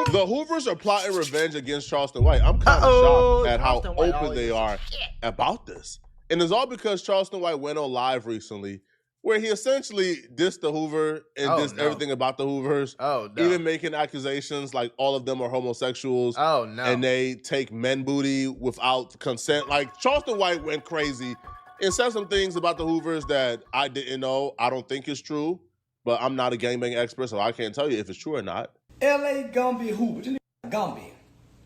The Hoovers are plotting revenge against Charleston White. I'm kind of shocked at how open they are about this. And it's all because Charleston White went on live recently where he essentially dissed the Hoover and dissed everything about the Hoovers. Even making accusations like all of them are homosexuals. And they take men booty without consent. Like, Charleston White went crazy and said some things about the Hoovers that I didn't know. I don't think it's true, but I'm not a gangbang expert, so I can't tell you if it's true or not. L.A. Gumby Hoover. Gumby.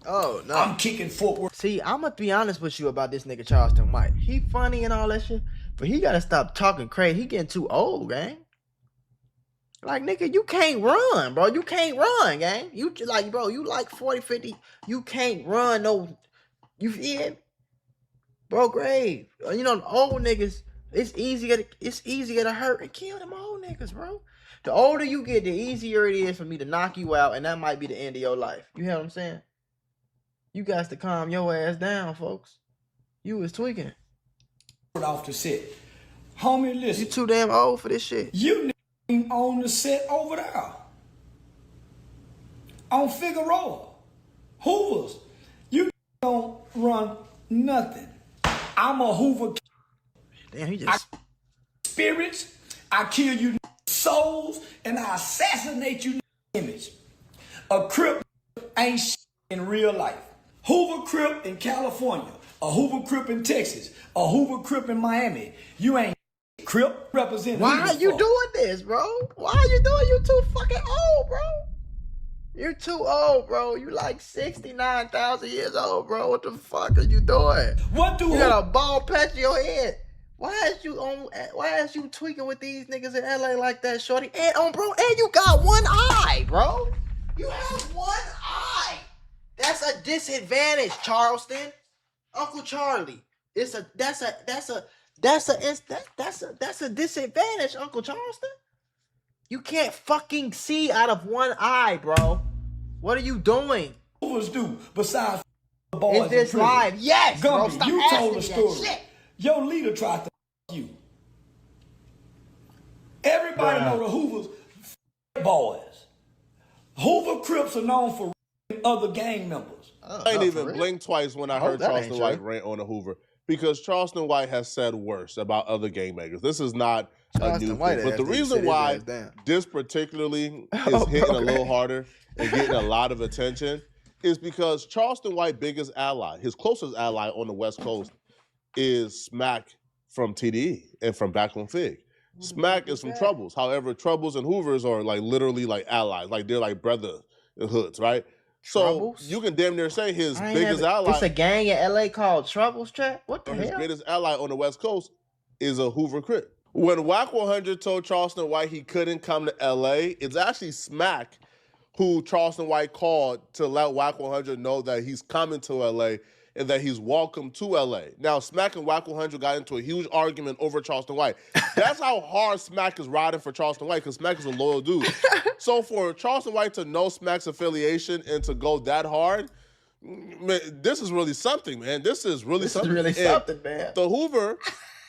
Oh, no. I'm kicking forward. See, I'm going to be honest with you about this nigga Charleston White. He funny and all that shit, but he got to stop talking crazy. He getting too old, gang. Like, nigga, you can't run, bro. You can't run, gang. You like, bro, you like 40, 50. You can't run, no. You feel? Bro, grave. You know, the old niggas, it's easier to hurt and kill them old niggas, bro. The older you get, the easier it is for me to knock you out, and that might be the end of your life. You hear what I'm saying? You guys to calm your ass down, folks. You was tweaking. Off the set. Homie, listen. You too damn old for this shit. You on the set over there. On Figueroa. Hoovers. You don't run nothing. I'm a Hoover. Damn, he just... spirits. I kill you souls, and I assassinate you image. A Crip ain't shit in real life. Hoover Crip in California, a Hoover Crip in Texas, a Hoover Crip in Miami. You ain't Crip representing. Why are you doing this, bro? Why are you doing? You too fucking old, bro. You're too old, bro. You like 69,000 years old, bro. What the fuck are you doing? You got a bald patch in your head. Why is you tweaking with these niggas in LA like that, shorty? And and you got one eye, bro. You have one eye. That's a disadvantage, Charleston. Uncle Charlie. That's a disadvantage, Uncle Charleston. You can't fucking see out of one eye, bro. What are you doing? Hoovers do besides the boys. Is this live? Yes, Gumby, bro. Stop you told the asking story. shit. Your leader tried to you. Everybody know the Hoovers boys. Hoover Crips are known for other gang members. I ain't even blinked twice when I heard Charleston White rant on the Hoover, because Charleston White has said worse about other gangbangers. This is not a new thing. But the reason why this particularly is hitting a little harder and getting a lot of attention is because Charleston White's biggest ally, his closest ally on the West Coast, is Smack from TDE and from back on Fig. Smack is from Troubles. However, Troubles and Hoovers are like literally like allies. Like they're like brotherhoods, right? So you can damn near say his biggest ally. It's a gang in LA called Troubles, chat. What the hell? His greatest ally on the West Coast is a Hoover Crip. When Wack 100 told Charleston White he couldn't come to LA, it's actually Smack who Charleston White called to let Wack 100 know that he's coming to LA and that he's welcome to LA. Now, Smack and Wack 100 got into a huge argument over Charleston White. That's how hard Smack is riding for Charleston White, because Smack is a loyal dude. So for Charleston White to know Smack's affiliation and to go that hard, man, this is really something, man. This is really something. Man. The Hoover,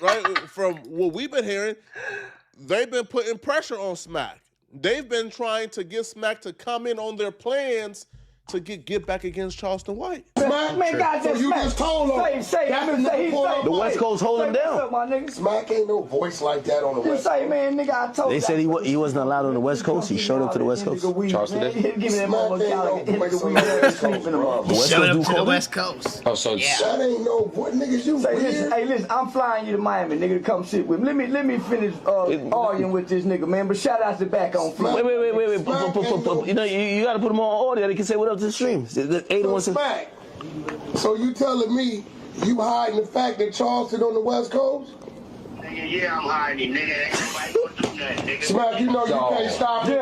right, from what we've been hearing, they've been putting pressure on Smack. They've been trying to get Smack to come in on their plans to get back against Charleston White. Man, God, so you just told him. The West Coast hold him down. Smack ain't no voice like that on the West Coast. Say, man, nigga, I told They said he wasn't allowed on the West Coast. He showed up to the West Coast. Charleston did. Give me that motherfucker. Showed up to the West Coast. Oh, so that ain't no what niggas you say, listen, I'm flying you to Miami, nigga, to come sit with me. Let me finish arguing with this nigga, man. But shout out to back on flight. Wait. You know, you got to put him on audio. They can say what up to the stream. Smack. So you telling me you hiding the fact that Charleston on the West Coast? Yeah, I'm hiding, nigga. Ain't nobody gonna do nothing, nigga. Smack, you know you can't stop it.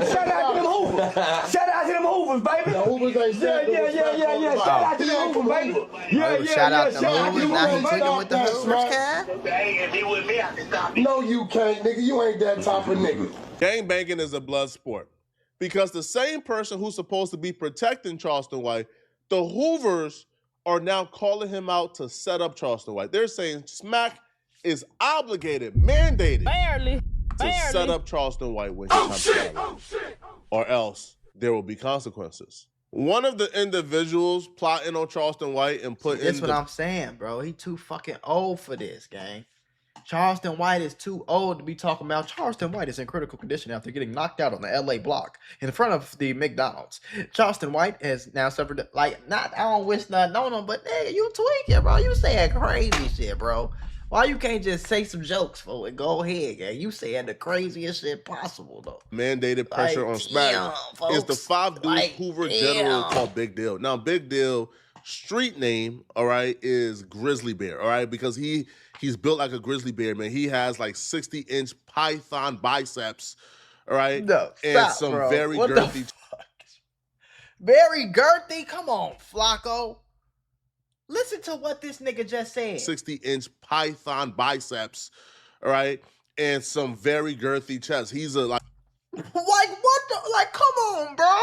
Shout out to them Hoovers. Shout out to them Hoovers, baby. The Hoovers ain't said Yeah. Shout out to them Hoovers, baby. Yeah. Shout out to Hoovers. Now he tweaking with the Hoovers, cat. If he with me, I can stop it. No, you can't, nigga. You ain't that type of nigga. Gangbanging is a blood sport. Because the same person who's supposed to be protecting Charleston White, the Hoovers are now calling him out to set up Charleston White. They're saying Smack is obligated, mandated, to set up Charleston White when he comes to LA. Or else there will be consequences. One of the individuals plotting on Charleston White and putting... That's what I'm saying, bro. He too fucking old for this, gang. Charleston White is too old to be talking about. Charleston White is in critical condition after getting knocked out on the LA block in front of the McDonald's. Charleston White has now suffered, like, not, I don't wish nothing on him, but nigga, you tweaking, bro. You saying crazy shit, bro. Why you can't just say some jokes for it? Go ahead, gang. You saying the craziest shit possible, though. Mandated pressure on Smack is the 5-dude Hoover general called Big Deal. Now, Big Deal, street name, all right, is Grizzly Bear, all right? Because he's built like a grizzly bear, man. He has like 60-inch python biceps, all right? No, and stop, some bro. very What girthy... the fuck? Very girthy? Come on, Flacco. Listen to what this nigga just said. 60-inch python biceps, all right? And some very girthy chest. He's a like... Like, what the... Like, come on, bro.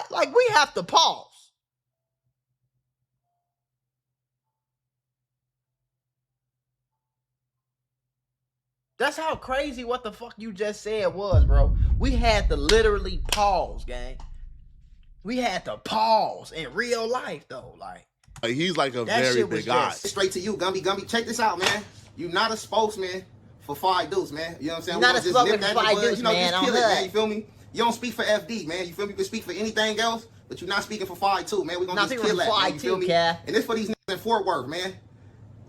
Like, we have to pause. That's how crazy what the fuck you just said was, bro. We had to literally pause, gang. We had to pause in real life, though. Like he's like a very big guy. Straight to you, Gumby. Gumby, check this out, man. You're not a spokesman for 5 dudes, man. You know what I'm saying? You're not a spokesman for 5 dudes, man. Just kill it, man. You feel me? You don't speak for FD, man. You feel me? You can speak for anything else, but you're not speaking for 5 too, man. We're gonna just kill that, man. You feel me? And this for these niggas in Fort Worth, man.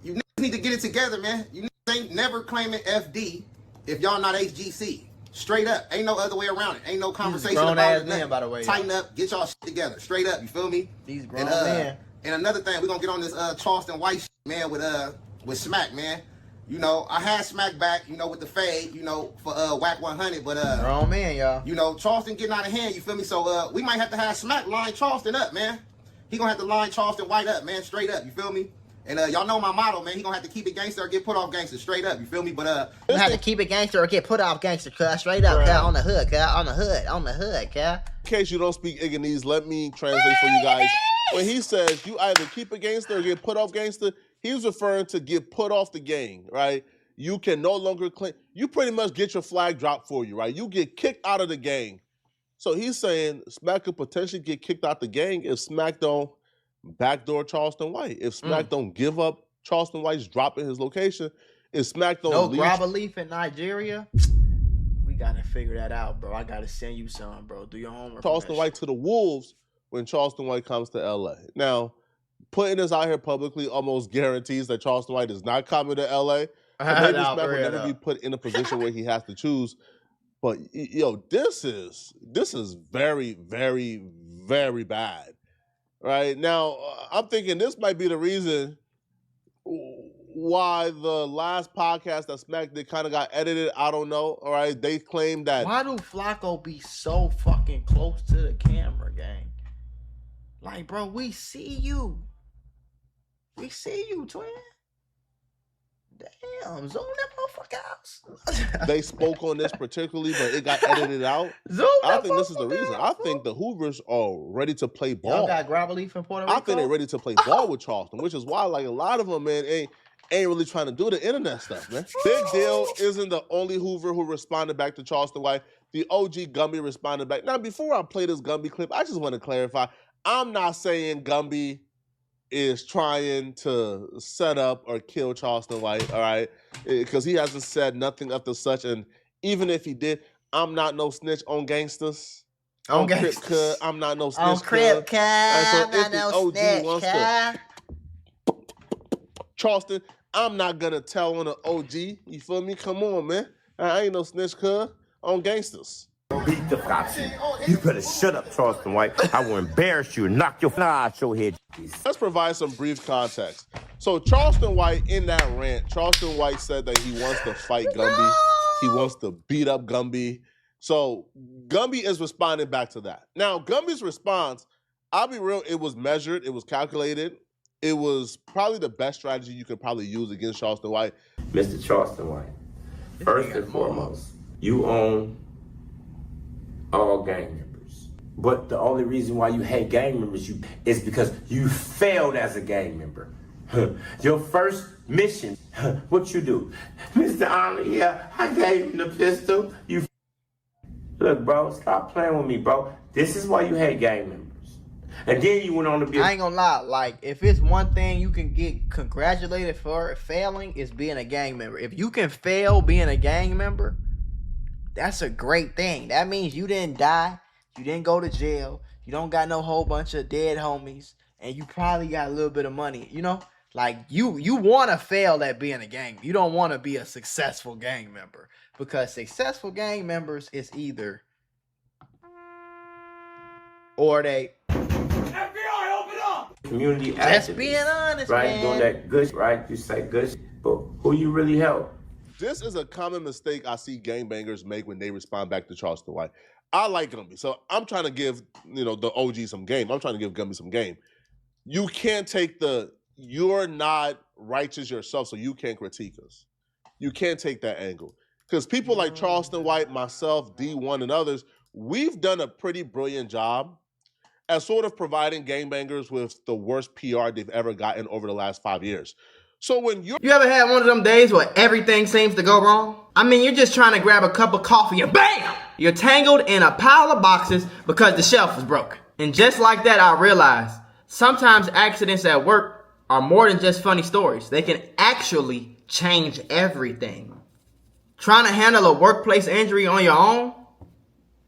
You niggas need to get it together, man. You niggas ain't never claiming FD if y'all not HGC. Straight up. Ain't no other way around it. Ain't no conversation about it. Man, by the way, tighten up. Get y'all shit together. Straight up. You feel me? These grown men. And another thing, we're gonna get on this Charleston White shit, man, with Smack, man. You know, I had Smack back, you know, with the fade, you know, for Whack 100, but grown man, y'all. You know, Charleston getting out of hand, you feel me? So we might have to have Smack line Charleston up, man. He gonna have to line Charleston White up, man, straight up, you feel me? And y'all know my motto, man. He gonna have to keep it gangster or get put off gangster, straight up. You feel me? But you have to keep it gangster or get put off gangster, cuz straight up, cuz on the hood, cuz on the hood, cuz. In case you don't speak Igganese, let me translate for you guys. When he says you either keep it gangster or get put off gangster, he's referring to get put off the gang, right? You can no longer claim. You pretty much get your flag dropped for you, right? You get kicked out of the gang. So he's saying Smack could potentially get kicked out the gang if Smack don't backdoor Charleston White. If Smack don't give up Charleston White's dropping his location, if Smack don't grab a leaf in Nigeria, we gotta figure that out, bro. I gotta send you some, bro. Do your homework. Charleston White to the Wolves when Charleston White comes to LA. Now, putting this out here publicly almost guarantees that Charleston White is not coming to LA. Maybe Smack will never be put in a position where he has to choose. But yo, this is very, very, very bad. Right now, I'm thinking this might be the reason why the last podcast that Smack did kind of got edited. I don't know. All right, they claim that. Why do Flacco be so fucking close to the camera, gang? Like, bro, we see you. We see you, twin. Damn, zoom that motherfucker out. They spoke on this particularly, but it got edited out. I think this is the reason. I think the Hoovers are ready to play ball. Y'all got grab a leaf in Puerto Rico? I think they're ready to play ball with Charleston, which is why, like, a lot of them, man, ain't really trying to do the internet stuff, man. Big Deal isn't the only Hoover who responded back to Charleston White. The OG Gumby responded back. Now, before I play this Gumby clip, I just want to clarify. I'm not saying Gumby is trying to set up or kill Charleston White, all right? Because he hasn't said nothing of the such, and even if he did, I'm not no snitch on gangsters. On gangsters. I'm not no snitch. On Crip, cuz. I'm not no snitch, cuz. Charleston, I'm not gonna tell on the OG. You feel me? Come on, man. I ain't no snitch, cuz. On gangsters. Beat the cops. You better shut up, Charleston White. I will embarrass you and knock your fly out your head. Let's provide some brief context. So Charleston White, in that rant, Charleston White said that he wants to fight Gumby. He wants to beat up Gumby. So Gumby is responding back to that. Now, Gumby's response, I'll be real, it was measured. It was calculated. It was probably the best strategy you could probably use against Charleston White. Mr. Charleston White, first and foremost, you own all gang members. But the only reason why you hate gang members is because you failed as a gang member. Your first mission, what you do? Mr. Honor, yeah, I gave him the pistol. Look, bro, stop playing with me, bro. This is why you hate gang members. And then you went on to be. I ain't gonna lie. Like, if it's one thing you can get congratulated for failing, is being a gang member. If you can fail being a gang member, that's a great thing. That means you didn't die, you didn't go to jail, you don't got no whole bunch of dead homies, and you probably got a little bit of money. You know, like you want to fail at being a gang. You don't want to be a successful gang member, because successful gang members is either or they. FBI, open up! Community Just activists, being honest, right? man. Doing that good, right? You say good, but who you really help? This is a common mistake I see gangbangers make when they respond back to Charleston White. I like Gumby, so I'm trying to give the OG some game. I'm trying to give Gumby some game. You can't take you're not righteous yourself, so you can't critique us. You can't take that angle. Because people like Charleston White, myself, D1, and others, we've done a pretty brilliant job at sort of providing gangbangers with the worst PR they've ever gotten over the last 5 years. So when you ever had one of them days where everything seems to go wrong? I mean, you're just trying to grab a cup of coffee and BAM! You're tangled in a pile of boxes because the shelf is broken. And just like that, I realized sometimes accidents at work are more than just funny stories. They can actually change everything. Trying to handle a workplace injury on your own?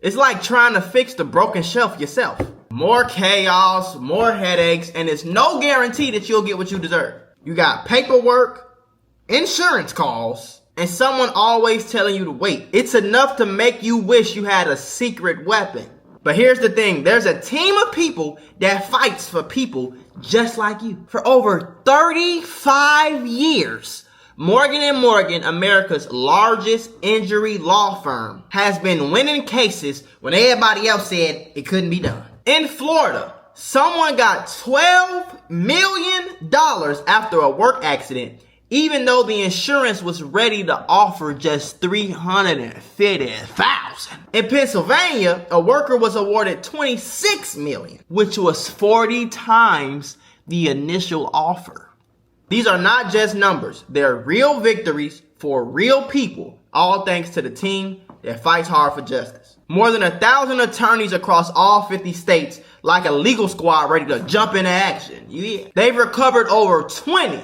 It's like trying to fix the broken shelf yourself. More chaos, more headaches, and it's no guarantee that you'll get what you deserve. You got paperwork, insurance calls, and someone always telling you to wait. It's enough to make you wish you had a secret weapon. But here's the thing, there's a team of people that fights for people just like you. For over 35 years, Morgan & Morgan, America's largest injury law firm, has been winning cases when everybody else said it couldn't be done. In Florida, someone got $12 million after a work accident, even though the insurance was ready to offer just $350,000. In Pennsylvania, a worker was awarded $26 million, which was 40 times the initial offer. These are not just numbers. They're real victories for real people, all thanks to the team that fights hard for justice. More than 1,000 attorneys across all 50 states, like a legal squad ready to jump into action. Yeah. They've recovered over $25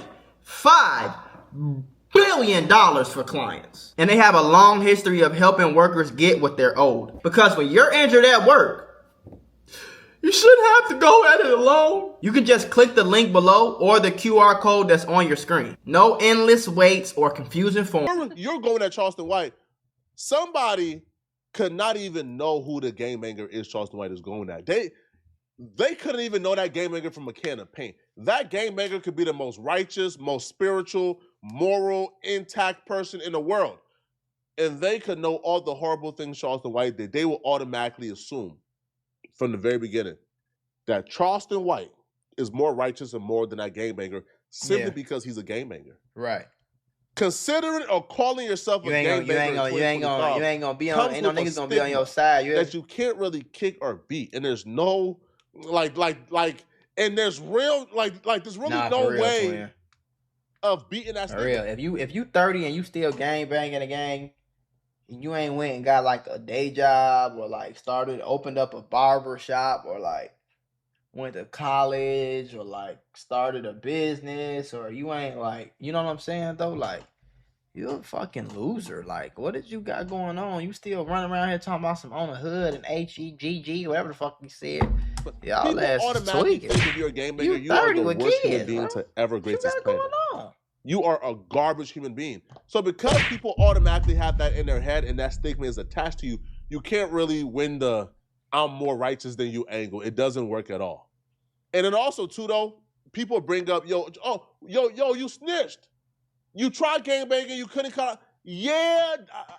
billion for clients. And they have a long history of helping workers get what they're owed. Because when you're injured at work, you shouldn't have to go at it alone. You can just click the link below or the QR code that's on your screen. No endless waits or confusing forms. You're going at Charleston White. Somebody could not even know who the gangbanger is Charleston White is going at. They couldn't even know that gangbanger from a can of paint. That gangbanger could be the most righteous, most spiritual, moral, intact person in the world. And they could know all the horrible things Charleston White did. They will automatically assume from the very beginning that Charleston White is more righteous and more than that gangbanger simply because he's a gangbanger. Right. Considering or calling yourself a gangbanger, you ain't gonna be on. Ain't no niggas gonna be on your side. That you can't really kick or beat, and there's no and there's real there's really no way of beating that. For real. If you 30 and you still gang banging a gang, and you ain't went and got like a day job or like opened up a barber shop or like went to college or like started a business, or you ain't like, you know what I'm saying though? Like, you're a fucking loser. Like, what did you got going on? You still running around here talking about some on the hood and HEGG, whatever the fuck you said. Y'all ass tweaking. Think if you're a gangbanger, you are the worst human being to ever grace this planet. You are a garbage human being. So because people automatically have that in their head and that stigma is attached to you, you can't really win the I'm more righteous than you angle. It doesn't work at all. And then also too though, people bring up, you snitched. You tried gangbanging, you couldn't cut. Yeah,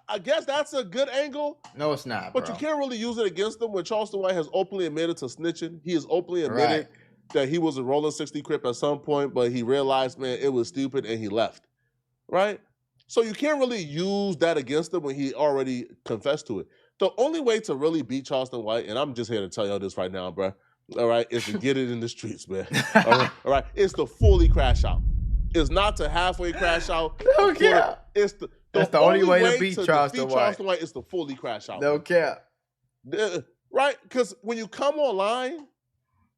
I guess that's a good angle. No, it's not, But you can't really use it against them when Charleston White has openly admitted to snitching. He has openly admitted that he was a rolling 60 Crip at some point, but he realized, man, it was stupid and he left, right? So you can't really use that against him when he already confessed to it. The only way to really beat Charleston White, and I'm just here to tell y'all this right now, bro, all right, is to get it in the streets, man. All right? It's to fully crash out. It's not to halfway crash out. That's the only way to beat Charleston White. Charleston White is to fully crash out. No cap. Right? Because when you come online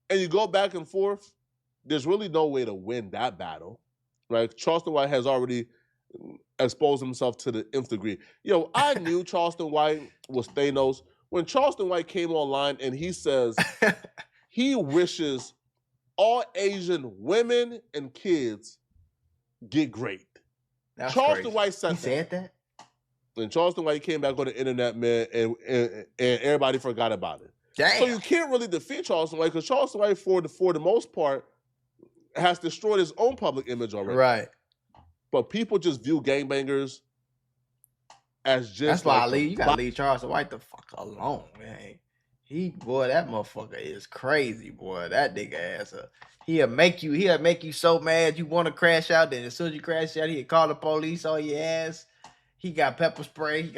and you go back and forth, there's really no way to win that battle. Right? Charleston White has already exposed himself to the nth degree. Yo, I knew Charleston White was Thanos. When Charleston White came online and he says he wishes all Asian women and kids get great. That's Charleston crazy. White said that? And Charleston White came back on the internet, man, and everybody forgot about it. Damn. So you can't really defeat Charleston White because Charleston White, for the most part, has destroyed his own public image already. Right. But people just view gangbangers as just. That's why you gotta leave Charleston White the fuck alone, man. Boy, that motherfucker is crazy, boy. That nigga ass he'll make you so mad you want to crash out. Then as soon as you crash out, he'll call the police on your ass. He got pepper spray.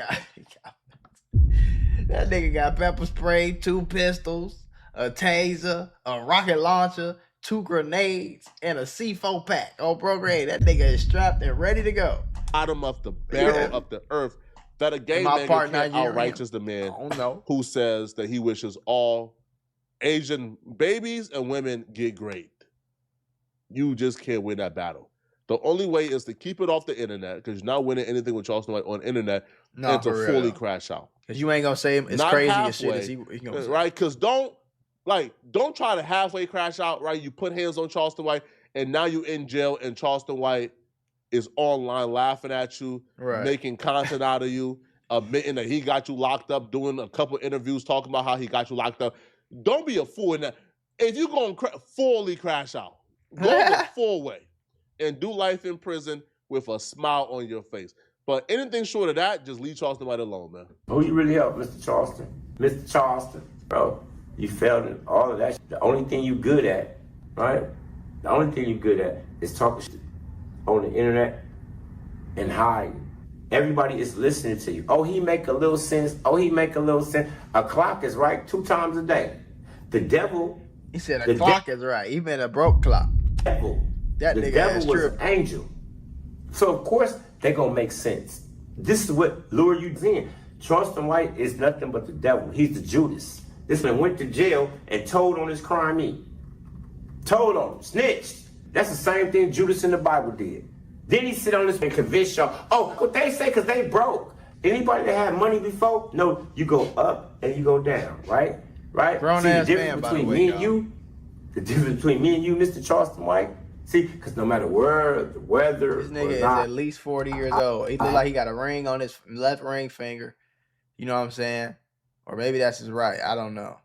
That nigga got pepper spray, 2 pistols, a taser, a rocket launcher, 2 grenades, and a C4 pack. Oh, bro, great. That nigga is strapped and ready to go. Bottom of the barrel of the earth. That a gangbanger can't outrighteous the man who says that he wishes all Asian babies and women get great. You just can't win that battle. The only way is to keep it off the internet because you're not winning anything with Charleston White on the internet and to fully crash out. Because you ain't going to say him. It's not crazy halfway, as shit as he going to say. Right? Because don't try to halfway crash out, right? You put hands on Charleston White and now you in jail and Charleston White is online laughing at you, making content out of you, admitting that he got you locked up, doing a couple interviews talking about how he got you locked up. Don't be a fool in that. If you're going to fully crash out, go the full way and do life in prison with a smile on your face. But anything short of that, just leave Charleston White alone, man. Who you really help, Mr. Charleston? Mr. Charleston, bro, you failed in all of that. The only thing you good at, right? The only thing you good at is talking shit on the internet and hiding. Everybody is listening to you. Oh, he make a little sense. Oh, he make a little sense. A clock is right 2 times a day. The devil. He said a clock is right. Even a broke clock. The devil was an angel. So, of course, they going to make sense. This is what lure you in. Charleston White is nothing but the devil. He's the Judas. This man went to jail and told on his crime. Told on him. Snitched. That's the same thing Judas in the Bible did. Then he sit on this and convince y'all, oh, what they say because they broke. Anybody that had money before, no, you go up and you go down, right? Right? Grown ass man, by the way, me and you, the difference between me and you, Mr. Charleston White, see, because no matter where the weather, this nigga is at least 40 years old. He look like he got a ring on his left ring finger. You know what I'm saying? Or maybe that's his right. I don't know.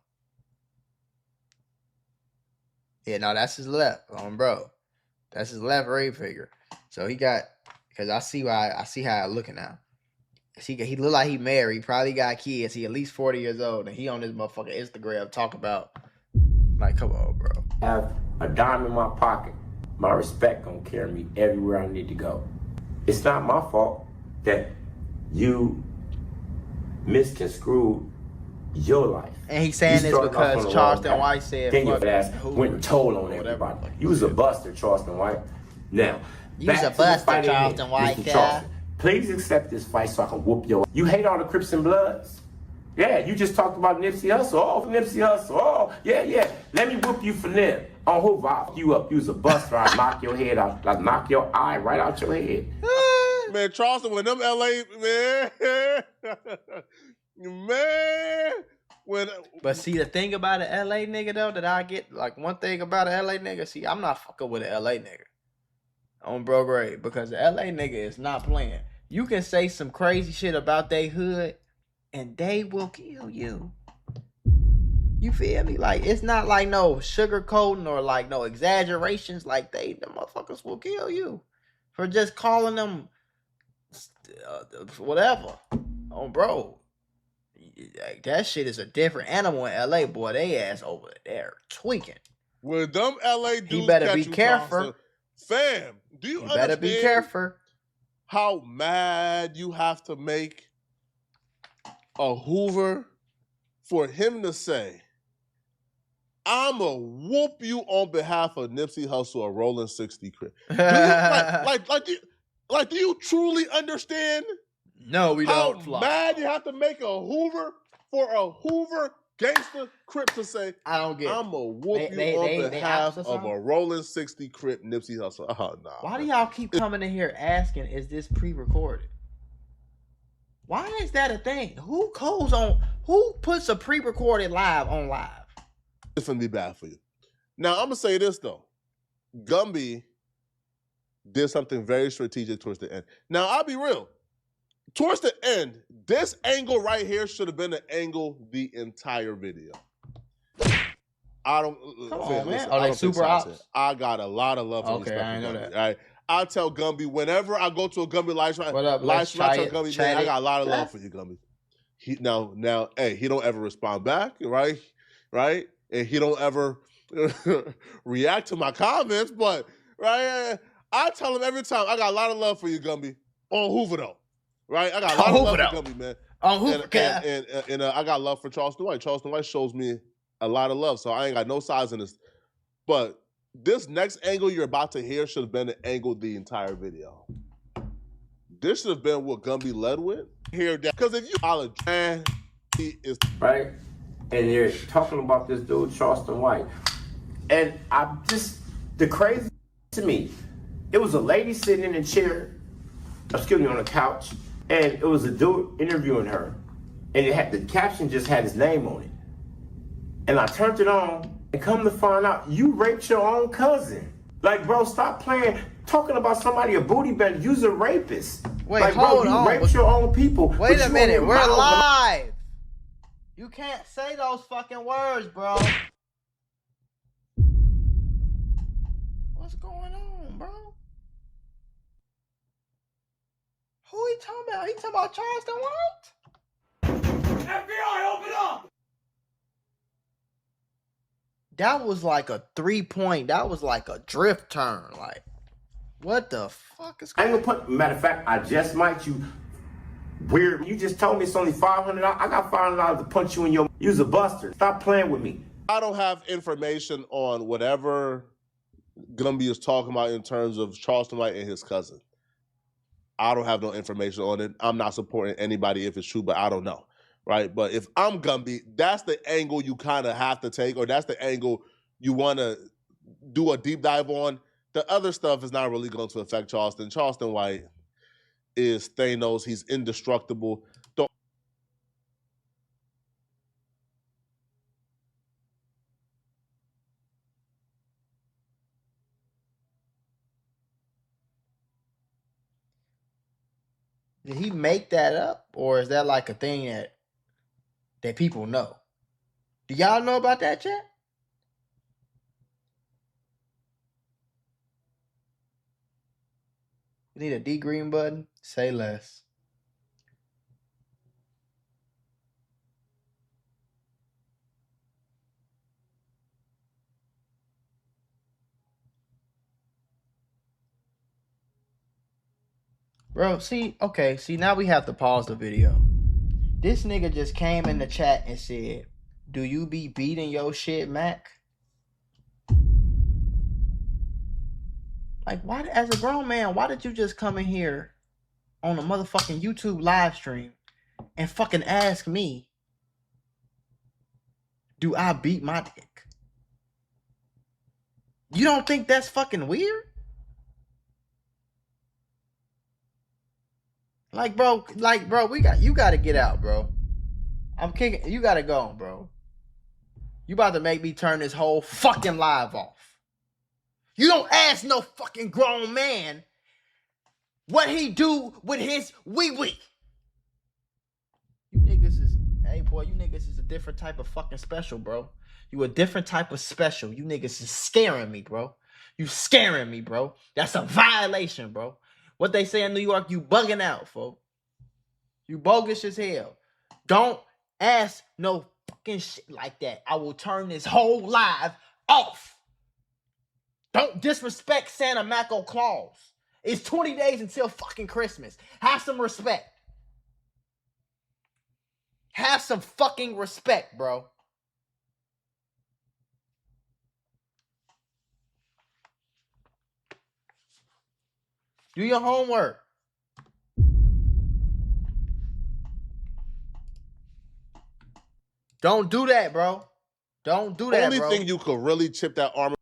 Yeah, no, that's his left, bro. That's his left ring finger. So he got, because I see how it looking now. He look like he married. He probably got kids. He at least 40 years old, and he on this motherfucking Instagram talk about, like, come on, bro. Have a dime in my pocket. My respect gonna carry me everywhere I need to go. It's not my fault that you misconstrued your life. And he's saying this because Charleston White said, then your ass went and told on everybody. You was a buster, Charleston White. Now, you was a buster, Charleston White, guy. Please accept this fight so I can whoop your ass. You hate all the Crips and Bloods? Yeah, you just talked about Nipsey Hussle. Oh, Nipsey Hussle. Oh, yeah. Let me whoop you for Nip. On Hoover, I'll you up. You was a buster. I'll knock your head out. I'll knock your eye right out your head. Man, Charleston, when them LA, man. But see, the thing about an LA nigga, though, that I get, like, one thing about an LA nigga, see, I'm not fucking with an LA nigga. On bro grade, because the LA nigga is not playing. You can say some crazy shit about they hood, and they will kill you. You feel me? Like, it's not like no sugarcoating or like no exaggerations. Like, the motherfuckers will kill you for just calling them whatever. Oh, bro. That shit is a different animal in LA, boy. They ass over there tweaking. Well, them LA dudes, he better be careful. Fam, do you understand? Better be careful. How mad you have to make a Hoover for him to say, I'ma whoop you on behalf of Nipsey Hussle or Rolling 60 Crip. Do you truly understand? No, we don't. How mad you have to make a Hoover for a Hoover gangster Crip to say, I don't get it. I'm going to whoop you on behalf of a Rolling 60 Crip Nipsey Hussle. Oh, nah. Why do y'all keep coming in here asking, is this pre-recorded? Why is that a thing? Who puts a pre-recorded live on live? It's going to be bad for you. Now, I'm going to say this, though. Gumby did something very strategic towards the end. Now, I'll be real. Towards the end, this angle right here should have been the angle the entire video. I don't. Come on, man. Listen, Are they super ops? I got a lot of love for respect. I know Gumby, that. all right? I tell Gumby whenever I go to a Gumby live stream, what up, I tell Gumby, man, I got a lot of love for you, Gumby. Now, hey, he don't ever respond back, right? Right? And he don't ever react to my comments, but right, I tell him every time I got a lot of love for you, Gumby. On Hoover though. Right, I got a lot of love for Gumby, man. On Hoover, and I got love for Charleston White. Charleston White shows me a lot of love, so I ain't got no sides in this. But this next angle you're about to hear should have been the angle the entire video. This should have been what Gumby led with. Hear that? Because if you apologize, he is right, and they're talking about this dude Charleston White, and I'm just the crazy to me. It was a lady sitting in a chair, excuse me, on a couch. And it was a dude interviewing her, and it had the caption just had his name on it. And I turned it on, and come to find out, you raped your own cousin. Like, bro, stop playing, talking about somebody a booty bender. You's a rapist. Wait, like, hold bro, on. You raped your own people. Wait a minute, we're live. You can't say those fucking words, bro. What's going on, bro? Who he talking about? He talking about Charleston White? FBI, open up! That was like a 3-point. That was like a drift turn. Like, what the fuck is going on? I ain't gonna put, matter of fact, I just might you weird. You just told me it's only $500. I got $500 to punch you in your, you's a buster. Stop playing with me. I don't have information on whatever Gumby is talking about in terms of Charleston White and his cousin. I don't have no information on it. I'm not supporting anybody if it's true, but I don't know, right? But if I'm Gumby, that's the angle you kind of have to take, or that's the angle you want to do a deep dive on. The other stuff is not really going to affect Charleston. Charleston White is Thanos. He's indestructible. Did he make that up, or is that like a thing that people know? Do y'all know about that, chat? We need a D green button. Say less. Bro, see, now we have to pause the video. This nigga just came in the chat and said, do you be beating your shit, Mac? Like, why, as a grown man, why did you just come in here on a motherfucking YouTube live stream and fucking ask me, do I beat my dick? You don't think that's fucking weird? Like, bro, you gotta get out, bro. I'm kicking, you gotta go, bro. You about to make me turn this whole fucking live off. You don't ask no fucking grown man what he do with his wee-wee. You niggas is, hey boy, you niggas is a different type of fucking special, bro. You a different type of special. You niggas is scaring me, bro. You scaring me, bro. That's a violation, bro. What they say in New York, you bugging out, folks. You bogus as hell. Don't ask no fucking shit like that. I will turn this whole live off. Don't disrespect Santa Mako Claus. It's 20 days until fucking Christmas. Have some respect. Have some fucking respect, bro. Do your homework. Don't do that, bro. Don't do that, Only bro. thing you could really chip that armor.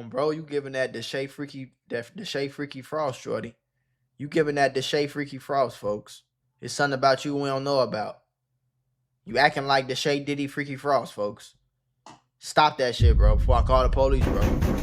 Bro, you giving that the Shay Freaky Frost, shorty. You giving that the Shay Freaky Frost, folks. It's something about you we don't know about. You acting like the Shay Diddy Freaky Frost, folks. Stop that shit, bro, before I call the police, bro.